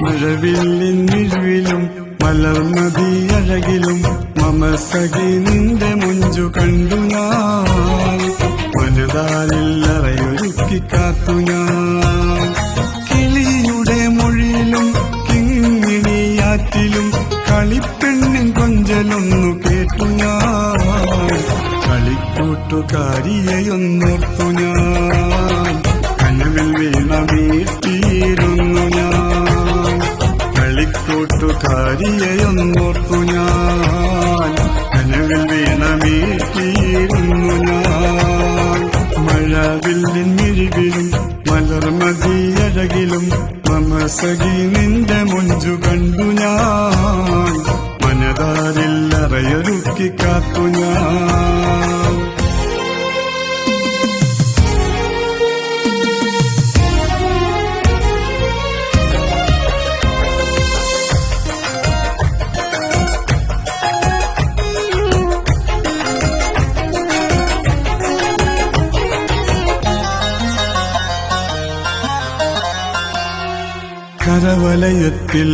മഴവില്ലിൻ മിഴിവിലും മലർമതിയഴകിലും മമസഖി നിന്റെ മുഞ്ചു കണ്ടു ഞാൻ. മനതാലില്ലറയൊരുക്കി കാത്തു ഞാൻ. കിളിയുടെ മൊഴിയിലും കിങ്ങിണിയാറ്റിലും കളിപ്പെണ്ണിൻ കൊഞ്ചലൊന്നു കേട്ടു ഞാൻ. കളിക്കൂട്ടുകാരിയെയൊന്നോർത്തു ഞാൻ. കനവിൽ വീണമീട്ടിയിരുന്നു ഞാൻ. കളിക്കൂട്ടുകാരിയെയൊന്നോർത്തു ഞാൻ. കനവിൽ വീണമീട്ടിയിരുന്നു ഞാൻ. മഴവില്ലിൻ മിഴിവിലും മലർമതിയഴകിലും മമസഖി നിന്റെ മുഞ്ചു കണ്ടു ഞാൻ. മനതാരില്ലറയൊരുക്കി കാത്തു ഞാൻ. കരവലയത്തിൽ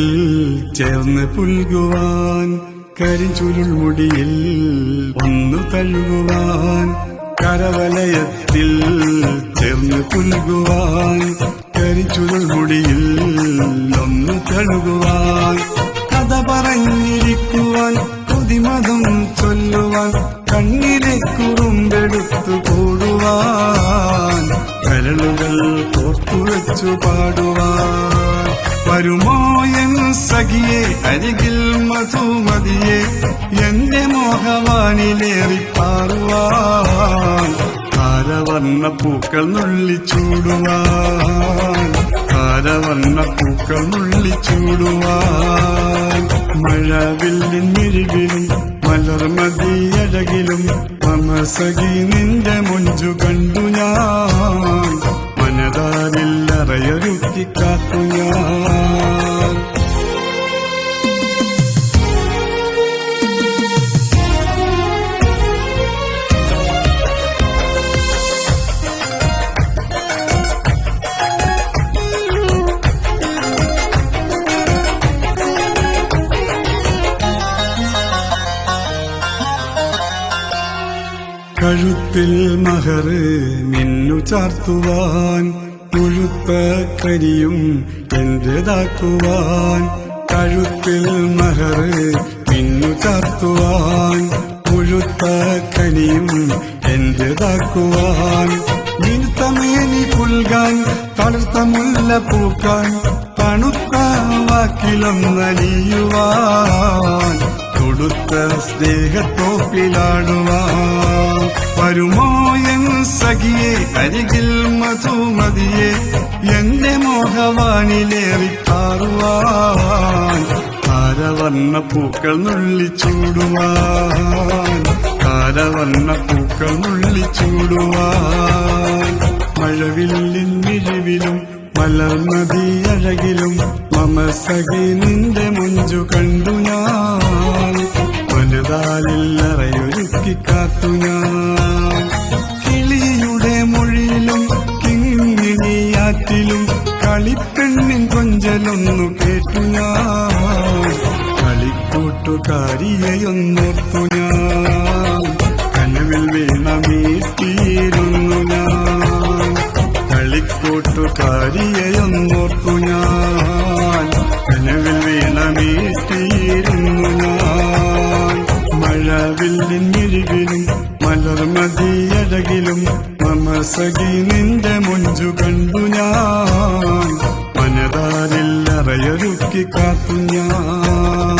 ചേർന്ന് പുൽകുവാൻ കരിചുരുൾ മുടിയിൽ ഒന്നു തഴുകുവാൻ. കരവലയത്തിൽ ചേർന്ന് പുൽകുവാൻ കരിചുരുൾ മുടിയിൽ ഒന്നു തഴുകുവാൻ. കഥ പറഞ്ഞിരിക്കുവാൻ കൊതിമതം ചൊല്ലുവാൻ കണ്ണിലെ കുറുമ്പെടുത്തു കൂടുവാൻ. കരളുകൾ കോർത്തുവച്ചു പാടുവാൻ. വരുമോ എൻ സഖിയെ അരികിൽ മധുമതിയെ എന്റെ മോഹവാനിലേറിപ്പാറുവാൻ. താരവർണ്ണ പൂക്കൾ നുള്ളിച്ചൂടുവാൻ. താരവർണ്ണ പൂക്കൾ നുള്ളിച്ചൂടുവാൻ. മഴവില്ലിൻ മിഴിവിലും മലർമതിയഴകിലും മമസഖി നിന്റെ മുഞ്ചു കണ്ടു ഞാൻ. മനതാരില്ലറയൊരുക്കി കാത്തു ഞാൻ. കഴുത്തിൽ മഹറ് മിന്നു ചാർത്തുവാൻ. മുഴുത്ത കരിയും എന്റേതാക്കുവാൻ. കഴുത്തിൽ മഹറ് മിന്നു ചാർത്തുവാൻ. മുഴുത്ത കരിയും എന്റേതാക്കുവാൻ. നിരുത്തമേനി പുൽകാൻ തളർത്ത മുല്ല പൂക്കാൻ. തണുത്ത വാക്കിലൊന്നലിയുവാൻ. കൊടുത്ത സ്നേഹത്തോപ്പിലാടുവാൻ. വരുമോ എൻ സഖിയെ അരികിൽ മധുമതിയെ എന്റെ മോഹവാനിലേറിപ്പാറുവാൻ. താരവർണ്ണ പൂക്കൾ നുള്ളിച്ചൂടുവാൻ. താരവർണ്ണ പൂക്കൾ നുള്ളിച്ചൂടുവാൻ. മഴവില്ലിൻ മിഴിവിലും മലർമതിയഴകിലും മമസഖി നിന്റെ മുഞ്ചു കണ്ടു ഞാൻ. മനതാലില്ലറയൊരുക്കി കാത്തു ഞാൻ. കിളിയുടെ മൊഴിയിലും കിങ്ങിണിയാറ്റിലും കളിപ്പെണ്ണിൻ കൊഞ്ചലൊന്നു കേട്ടു ഞാൻ. കളിക്കൂട്ടുകാരിയെയൊന്നോർത്തു ഞാൻ. കനവിൽ വീണമീട്ടിയിരുന്നു ഞാൻ. കളിക്കൂട്ടുകാരിയെയൊന്നോർത്തു ഞാൻ. കനവിൽ വീണമീട്ടിയിരുന്നു ഞാൻ. മഴവില്ലിൻ മിഴിവിലും മലർമതിയഴകിലും മമസഖി നിന്റെ മുഞ്ചു കണ്ടു ഞാൻ. മനതാരില്ലറയൊരുക്കി കാത്തു ഞാൻ.